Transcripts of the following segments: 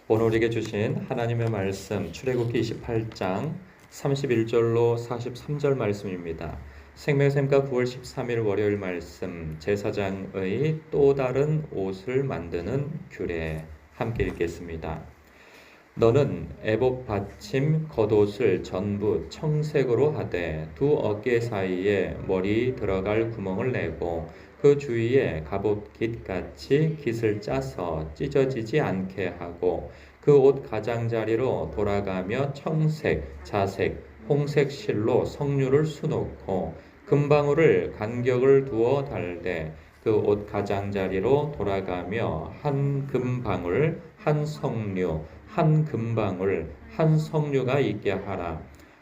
오늘 우리에게 주신 하나님의 말씀 출애굽기 28장 31절로 43절 말씀입니다. 생명샘과 9월 13일 월요일 말씀 제사장의 또 다른 옷을 만드는 규례 함께 읽겠습니다. 너는 에봇 받침 겉옷을 전부 청색으로 하되 두 어깨 사이에 머리 들어갈 구멍을 내고 그 주위에 갑옷깃같이 깃을 짜서 찢어지지 않게 하고 그 옷 가장자리로 돌아가며 청색, 자색, 홍색 실로 석류를 수놓고 금방울을 간격을 두어 달되 그 옷 가장자리로 돌아가며 한 금방울, 한 석류, 한 금방울, 한 석류가 있게 하라.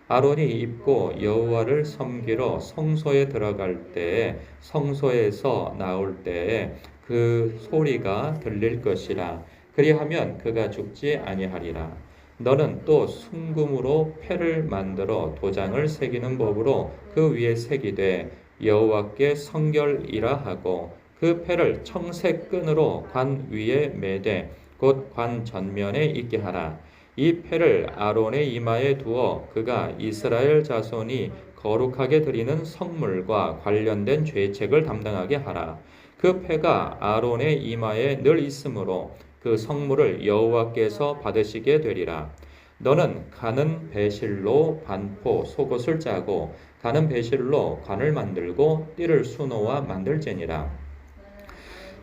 아론이 입고 여호와를 섬기러 성소에 들어갈 때에 성소에서 나올 때에 그 소리가 들릴 것이라. 그리하면 그가 죽지 아니하리라. 너는 또 순금으로 패를 만들어 도장을 새기는 법으로 그 위에 새기되 여호와께 성결이라 하고 그 패를 청색 끈으로 관 위에 매되 곧 관 전면에 있게 하라. 이 패를 아론의 이마에 두어 그가 이스라엘 자손이 거룩하게 드리는 성물과 관련된 죄책을 담당하게 하라. 그 패가 아론의 이마에 늘 있으므로 그 성물을 여호와께서 받으시게 되리라. 너는 가는 배실로 반포 속옷을 짜고 가는 배실로 관을 만들고 띠를 수놓아 만들지니라.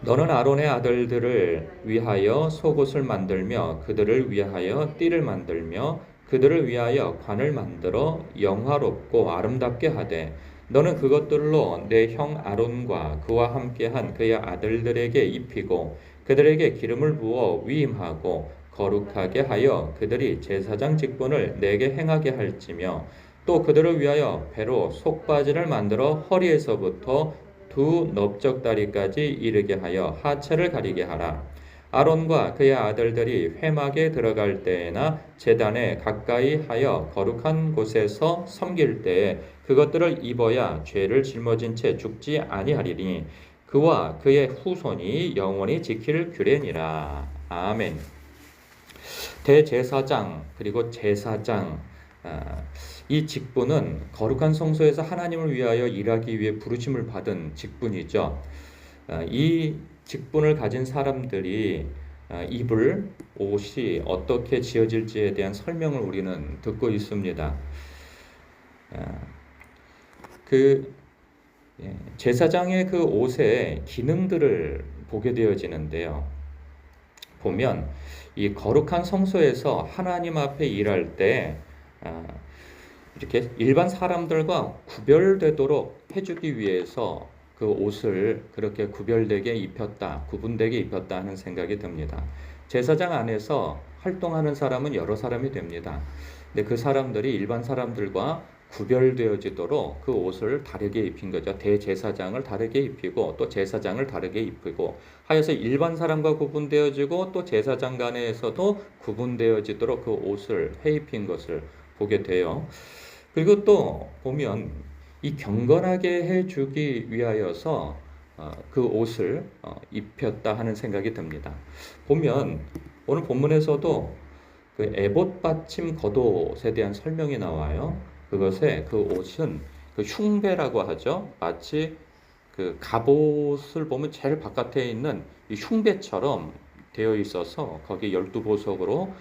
너는 아론의 아들들을 위하여 속옷을 만들며 그들을 위하여 띠를 만들며 그들을 위하여 관을 만들어 영화롭고 아름답게 하되 너는 그것들로 내 형 아론과 그와 함께한 그의 아들들에게 입히고 그들에게 기름을 부어 위임하고 거룩하게 하여 그들이 제사장 직분을 내게 행하게 할지며 또 그들을 위하여 배로 속바지를 만들어 허리에서부터 두 넓적다리까지 이르게 하여 하체를 가리게 하라. 아론과 그의 아들들이 회막에 들어갈 때에나 제단에 가까이 하여 거룩한 곳에서 섬길 때에 그것들을 입어야 죄를 짊어진 채 죽지 아니하리니 그와 그의 후손이 영원히 지킬 규례니라. 아멘. 대제사장 그리고 제사장 이 직분은 거룩한 성소에서 하나님을 위하여 일하기 위해 부르심을 받은 직분이죠. 이 직분을 가진 사람들이 입을 옷이 어떻게 지어질지에 대한 설명을 우리는 듣고 있습니다. 그 제사장의 그 옷의 기능들을 보게 되어지는데요. 보면 이 거룩한 성소에서 하나님 앞에 일할 때 이렇게 일반 사람들과 구별되도록 해주기 위해서 그 옷을 그렇게 구별되게 입혔다, 구분되게 입혔다 하는 생각이 듭니다. 제사장 안에서 활동하는 사람은 여러 사람이 됩니다. 근데 그 사람들이 일반 사람들과 구별되어지도록 그 옷을 다르게 입힌 거죠. 대제사장을 다르게 입히고 또 제사장을 다르게 입히고 하여서 일반 사람과 구분되어지고 또 제사장 간에서도 구분되어지도록 그 옷을 해입힌 것을 보게 돼요. 그리고 또 보면 이 경건하게 해주기 위하여서 그 옷을 입혔다 하는 생각이 듭니다. 보면 오늘 본문에서도 그 에봇 받침 겉옷에 대한 설명이 나와요. 그것에 그 옷은 그 흉배라고 하죠. 마치 그 갑옷을 보면 제일 바깥에 있는 이 흉배처럼 되어 있어서 거기 12보석으로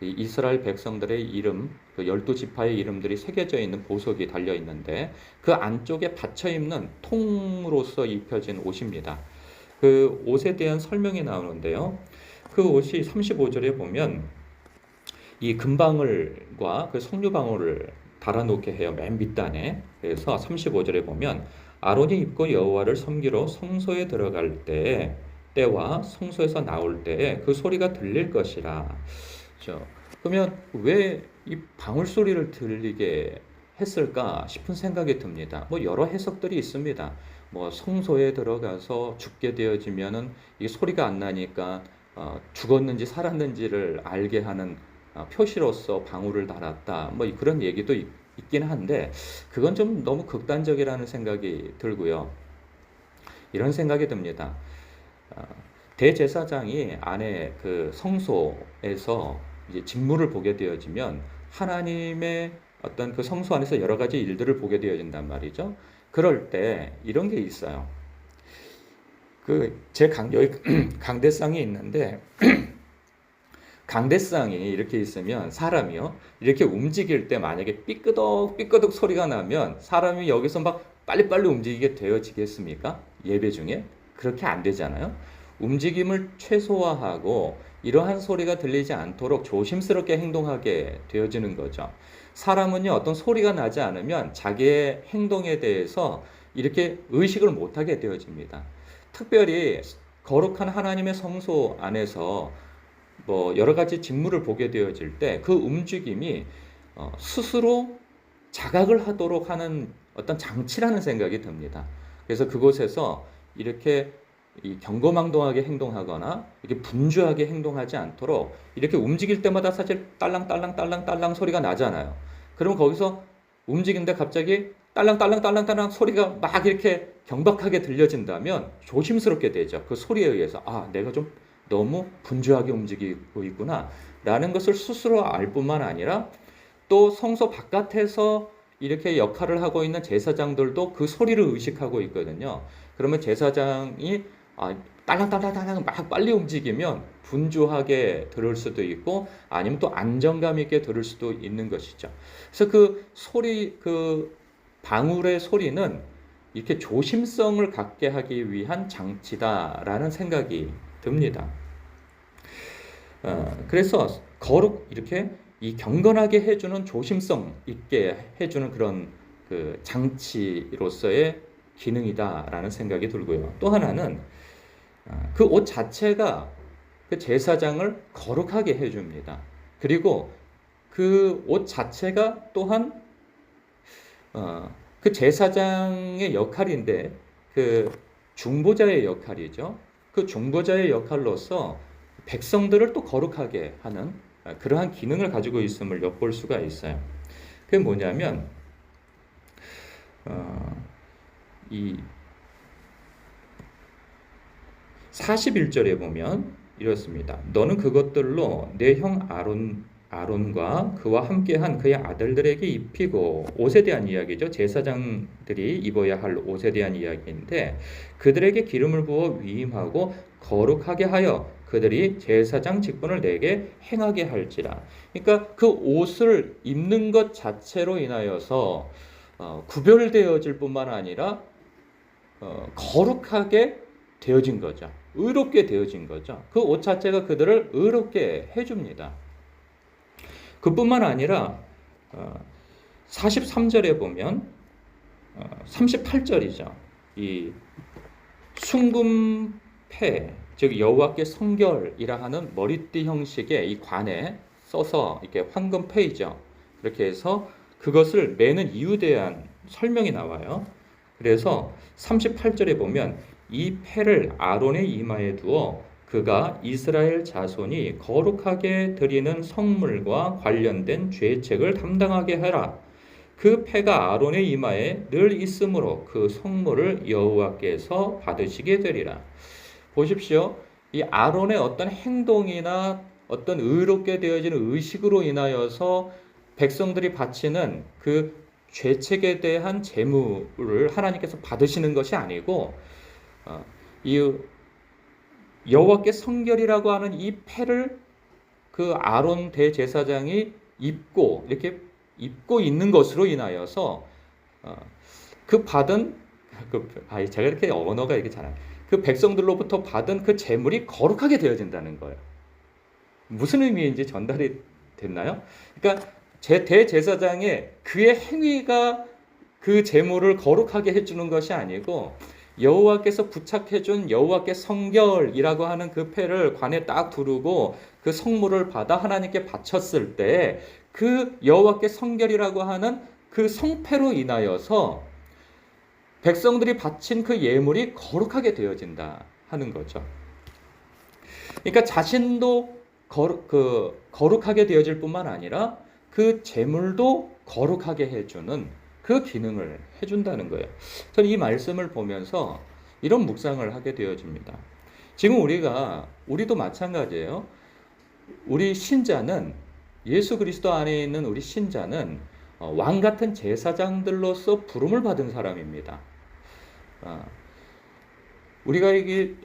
이스라엘 백성들의 이름, 그 12지파의 이름들이 새겨져 있는 보석이 달려 있는데 그 안쪽에 받쳐 입는 통으로서 입혀진 옷입니다. 그 옷에 대한 설명이 나오는데요. 그 옷이 35절에 보면 이 금방울과 그 석류방울을 달아놓게 해요. 맨 밑단에. 그래서 35절에 보면 아론이 입고 여호와를 섬기러 성소에 들어갈 때와 성소에서 나올 때에 그 소리가 들릴 것이라. 그렇죠? 그러면 왜 이 방울 소리를 들리게 했을까 싶은 생각이 듭니다. 뭐 여러 해석들이 있습니다. 뭐 성소에 들어가서 죽게 되어지면은 이 소리가 안 나니까 죽었는지 살았는지를 알게 하는 표시로서 방울을 달았다. 뭐 그런 얘기도 있긴 한데 그건 좀 너무 극단적이라는 생각이 들고요. 이런 생각이 듭니다. 대제사장이 안에 그 성소에서 이제 직무를 보게 되어지면 하나님의 어떤 그 성소 안에서 여러 가지 일들을 보게 되어진단 말이죠. 그럴 때 이런 게 있어요. 여기 강대상이 있는데 강대상이 이렇게 있으면 사람이요 이렇게 움직일 때 만약에 삐끄덕 삐끄덕 소리가 나면 사람이 여기서 막 빨리빨리 움직이게 되어지겠습니까? 예배 중에 그렇게 안 되잖아요. 움직임을 최소화하고 이러한 소리가 들리지 않도록 조심스럽게 행동하게 되어지는 거죠. 사람은요 어떤 소리가 나지 않으면 자기의 행동에 대해서 이렇게 의식을 못하게 되어집니다. 특별히 거룩한 하나님의 성소 안에서 뭐 여러 가지 직무를 보게 되어질 때 그 움직임이 스스로 자각을 하도록 하는 어떤 장치라는 생각이 듭니다. 그래서 그곳에서 이렇게 경거망동하게 행동하거나 이렇게 분주하게 행동하지 않도록 이렇게 움직일 때마다 사실 딸랑딸랑 소리가 나잖아요. 그럼 거기서 움직이는데 갑자기 딸랑딸랑 소리가 막 이렇게 경박하게 들려진다면 조심스럽게 되죠. 그 소리에 의해서 내가 좀 너무 분주하게 움직이고 있구나 라는 것을 스스로 알 뿐만 아니라 또 성소 바깥에서 이렇게 역할을 하고 있는 제사장들도 그 소리를 의식하고 있거든요. 그러면 제사장이 딸랑딸랑 막 빨리 움직이면 분주하게 들을 수도 있고 아니면 또 안정감 있게 들을 수도 있는 것이죠. 그래서 그 소리, 그 방울의 소리는 이렇게 조심성을 갖게 하기 위한 장치다라는 생각이 듭니다. 그래서 이렇게 이 경건하게 해주는 조심성 있게 해주는 그런 그 장치로서의 기능이다라는 생각이 들고요. 또 하나는 그 옷 자체가 그 제사장을 거룩하게 해줍니다. 그리고 그 옷 자체가 또한 그 제사장의 역할인데 그 중보자의 역할이죠. 그 중보자의 역할로서 백성들을 또 거룩하게 하는 그러한 기능을 가지고 있음을 엿볼 수가 있어요. 그게 뭐냐면 이 41절에 보면 이렇습니다. 너는 그것들로 내 형 아론과 그와 함께한 그의 아들들에게 입히고 옷에 대한 이야기죠. 제사장들이 입어야 할 옷에 대한 이야기인데 그들에게 기름을 부어 위임하고 거룩하게 하여 그들이 제사장 직분을 내게 행하게 할지라. 그러니까 그 옷을 입는 것 자체로 인하여서 구별되어질 뿐만 아니라 거룩하게 되어진 거죠. 의롭게 되어진 거죠. 그 옷 자체가 그들을 의롭게 해줍니다. 그뿐만 아니라 43절에 보면 38절이죠. 이 순금패, 즉 여호와께 성결이라 하는 머리띠 형식의 이 관에 써서 이렇게 황금패이죠. 그렇게 해서 그것을 매는 이유에 대한 설명이 나와요. 그래서 38절에 보면 이 패를 아론의 이마에 두어 그가 이스라엘 자손이 거룩하게 드리는 성물과 관련된 죄책을 담당하게 하라. 그 패가 아론의 이마에 늘 있으므로 그 성물을 여호와께서 받으시게 되리라. 보십시오. 이 아론의 어떤 행동이나 어떤 의롭게 되어지는 의식으로 인하여서 백성들이 바치는 그 죄책에 대한 제물을 하나님께서 받으시는 것이 아니고 이 여호와께 성결이라고 하는 이 패를 그 아론 대제사장이 이렇게 입고 있는 것으로 인하여서 그 받은 제가 이렇게 언어가 이렇게 잘해요. 그 백성들로부터 받은 그 제물이 거룩하게 되어진다는 거예요. 무슨 의미인지 전달이 됐나요? 그러니까 대제사장의 그의 행위가 그 제물을 거룩하게 해주는 것이 아니고 여호와께서 부착해준 여호와께 성결이라고 하는 그 패를 관에 딱 두르고 그 성물을 받아 하나님께 바쳤을 때 그 여호와께 성결이라고 하는 그 성패로 인하여서 백성들이 바친 그 예물이 거룩하게 되어진다 하는 거죠. 그러니까 자신도 거룩하게 되어질 뿐만 아니라 그 제물도 거룩하게 해주는 그 기능을 해준다는 거예요. 저는 이 말씀을 보면서 이런 묵상을 하게 되어집니다. 지금 우리도 마찬가지예요. 우리 신자는 예수 그리스도 안에 있는 우리 신자는 왕 같은 제사장들로서 부름을 받은 사람입니다. 우리가 이게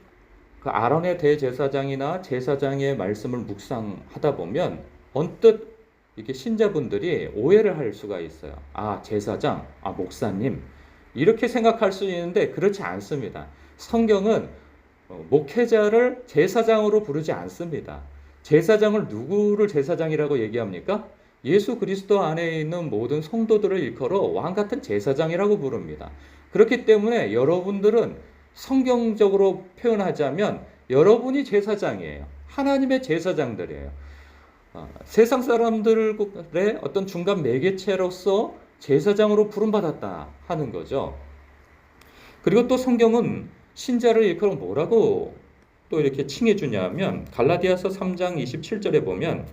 그 아론의 대제사장이나 제사장의 말씀을 묵상하다 보면 언뜻 이렇게 신자분들이 오해를 할 수가 있어요. 아, 제사장, 아, 목사님. 이렇게 생각할 수 있는데 그렇지 않습니다. 성경은 목회자를 제사장으로 부르지 않습니다. 제사장을 누구를 제사장이라고 얘기합니까? 예수 그리스도 안에 있는 모든 성도들을 일컬어 왕 같은 제사장이라고 부릅니다. 그렇기 때문에 여러분들은 성경적으로 표현하자면 여러분이 제사장이에요. 하나님의 제사장들이에요. 세상 사람들의 어떤 중간 매개체로서 제사장으로 부름받았다 하는 거죠. 그리고 또 성경은 신자를 일컬어 뭐라고 또 이렇게 칭해주냐면 갈라디아서 3장 27절에 보면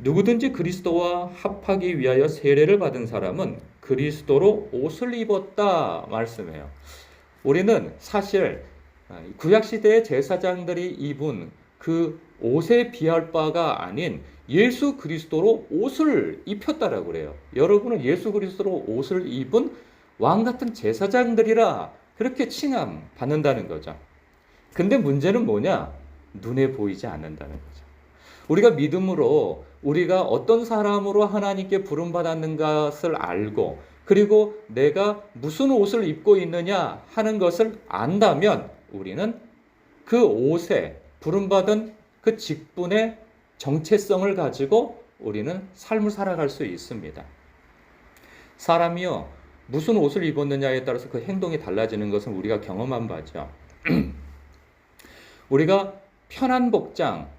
누구든지 그리스도와 합하기 위하여 세례를 받은 사람은 그리스도로 옷을 입었다 말씀해요. 우리는 사실 구약시대의 제사장들이 입은 그 옷에 비할 바가 아닌 예수 그리스도로 옷을 입혔다라고 그래요. 여러분은 예수 그리스도로 옷을 입은 왕 같은 제사장들이라 그렇게 칭함 받는다는 거죠. 근데 문제는 뭐냐? 눈에 보이지 않는다는 거죠. 우리가 믿음으로 우리가 어떤 사람으로 하나님께 부름받았는 것을 알고 그리고 내가 무슨 옷을 입고 있느냐 하는 것을 안다면 우리는 그 옷에 부름받은 그 직분의 정체성을 가지고 우리는 삶을 살아갈 수 있습니다. 사람이요, 무슨 옷을 입었느냐에 따라서 그 행동이 달라지는 것은 우리가 경험한 바죠. 우리가 편한 복장,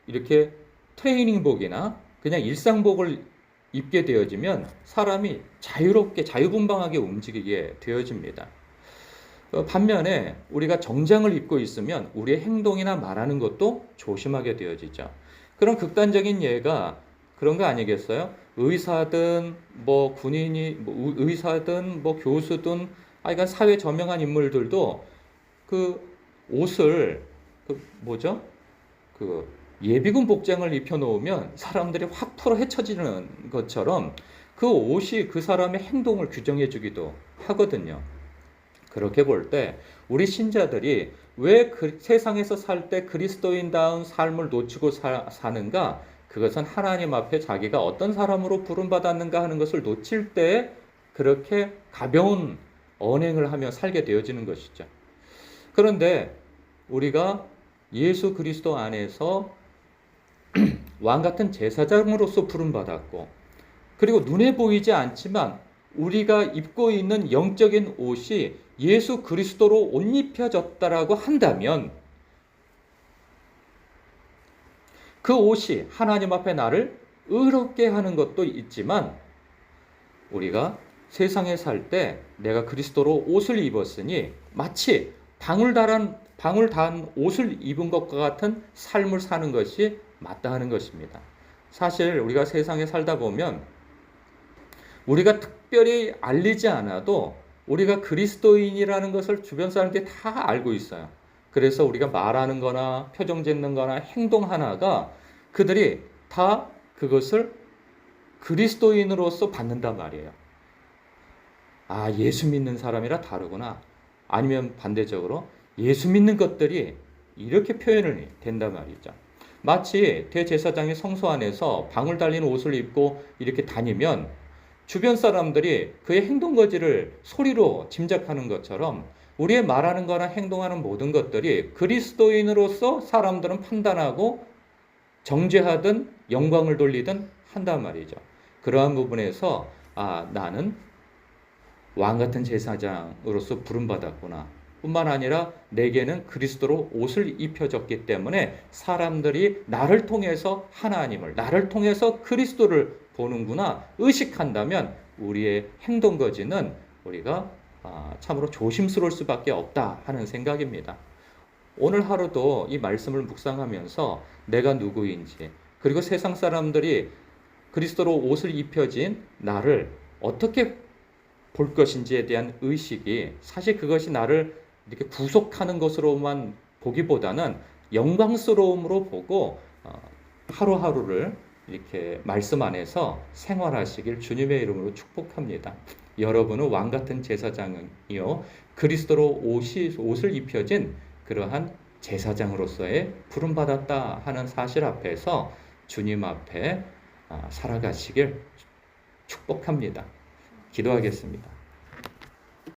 이렇게 트레이닝복이나 그냥 일상복을 입게 되어지면 사람이 자유롭게 자유분방하게 움직이게 되어집니다. 반면에 우리가 정장을 입고 있으면 우리의 행동이나 말하는 것도 조심하게 되어지죠. 그런 극단적인 예가 그런 거 아니겠어요? 의사든 뭐 군인이 의사든 뭐 교수든 하여간 사회 저명한 인물들도 그 옷을 그 예비군 복장을 입혀 놓으면 사람들이 확 풀어 헤쳐지는 것처럼 그 옷이 그 사람의 행동을 규정해 주기도 하거든요. 그렇게 볼 때 우리 신자들이 왜 세상에서 살 때 그리스도인다운 삶을 놓치고 사는가? 그것은 하나님 앞에 자기가 어떤 사람으로 부름받았는가 하는 것을 놓칠 때 그렇게 가벼운 언행을 하며 살게 되어지는 것이죠. 그런데 우리가 예수 그리스도 안에서 왕 같은 제사장으로서 부름받았고 그리고 눈에 보이지 않지만 우리가 입고 있는 영적인 옷이 예수 그리스도로 옷 입혀졌다라고 한다면 그 옷이 하나님 앞에 나를 의롭게 하는 것도 있지만 우리가 세상에 살 때 내가 그리스도로 옷을 입었으니 마치 방울 단 옷을 입은 것과 같은 삶을 사는 것이 마땅한 것입니다. 사실 우리가 세상에 살다 보면 우리가 특별히 알리지 않아도 우리가 그리스도인이라는 것을 주변 사람들이 다 알고 있어요. 그래서 우리가 말하는 거나 표정 짓는 거나 행동 하나가 그들이 다 그것을 그리스도인으로서 받는단 말이에요. 아, 예수 믿는 사람이라 다르구나. 아니면 반대적으로 예수 믿는 것들이 이렇게 표현을 된단 말이죠. 마치 대제사장이 성소 안에서 방울 달린 옷을 입고 이렇게 다니면 주변 사람들이 그의 행동 거지를 소리로 짐작하는 것처럼 우리의 말하는 거나 행동하는 모든 것들이 그리스도인으로서 사람들은 판단하고 정죄하든 영광을 돌리든 한단 말이죠. 그러한 부분에서 나는 왕 같은 제사장으로서 부름받았구나. 뿐만 아니라 내게는 그리스도로 옷을 입혀졌기 때문에 사람들이 나를 통해서 하나님을, 나를 통해서 그리스도를 보는구나 의식한다면 우리의 행동 거지는 우리가 참으로 조심스러울 수밖에 없다 하는 생각입니다. 오늘 하루도 이 말씀을 묵상하면서 내가 누구인지 그리고 세상 사람들이 그리스도로 옷을 입혀진 나를 어떻게 볼 것인지에 대한 의식이 사실 그것이 나를 이렇게 구속하는 것으로만 보기보다는 영광스러움으로 보고 하루하루를 이렇게 말씀 안에서 생활하시길 주님의 이름으로 축복합니다. 여러분은 왕 같은 제사장이요 그리스도로 옷을 입혀진 그러한 제사장으로서의 부름받았다 하는 사실 앞에서 주님 앞에 살아가시길 축복합니다. 기도하겠습니다.